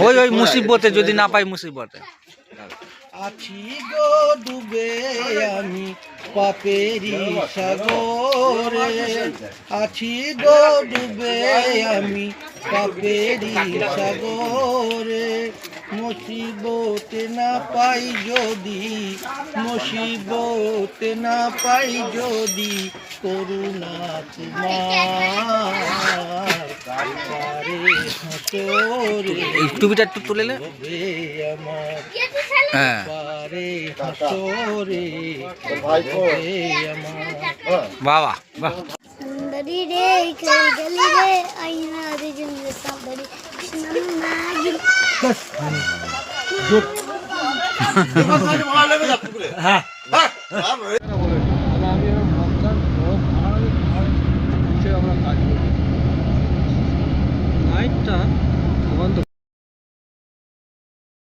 ওই ওই মুসিবতে যদি না পাই মুসিবতে আছি গো ডুবে আমি পাপেরি সাগরে, আছি গো ডুবে আমি পাপেরি সাগরে, মুসিবতে না পাই যদি, মুসিবতে না পাই যদি করুণা তোমার, এই টুপিটা একটু তুলে নে। হ্যাঁ বাবা বাহ সুন্দরী রে খেল গলি রে আইনা রে জন্য সাবরি কৃষ্ণ নাগিন হ্যাঁ নাইটটা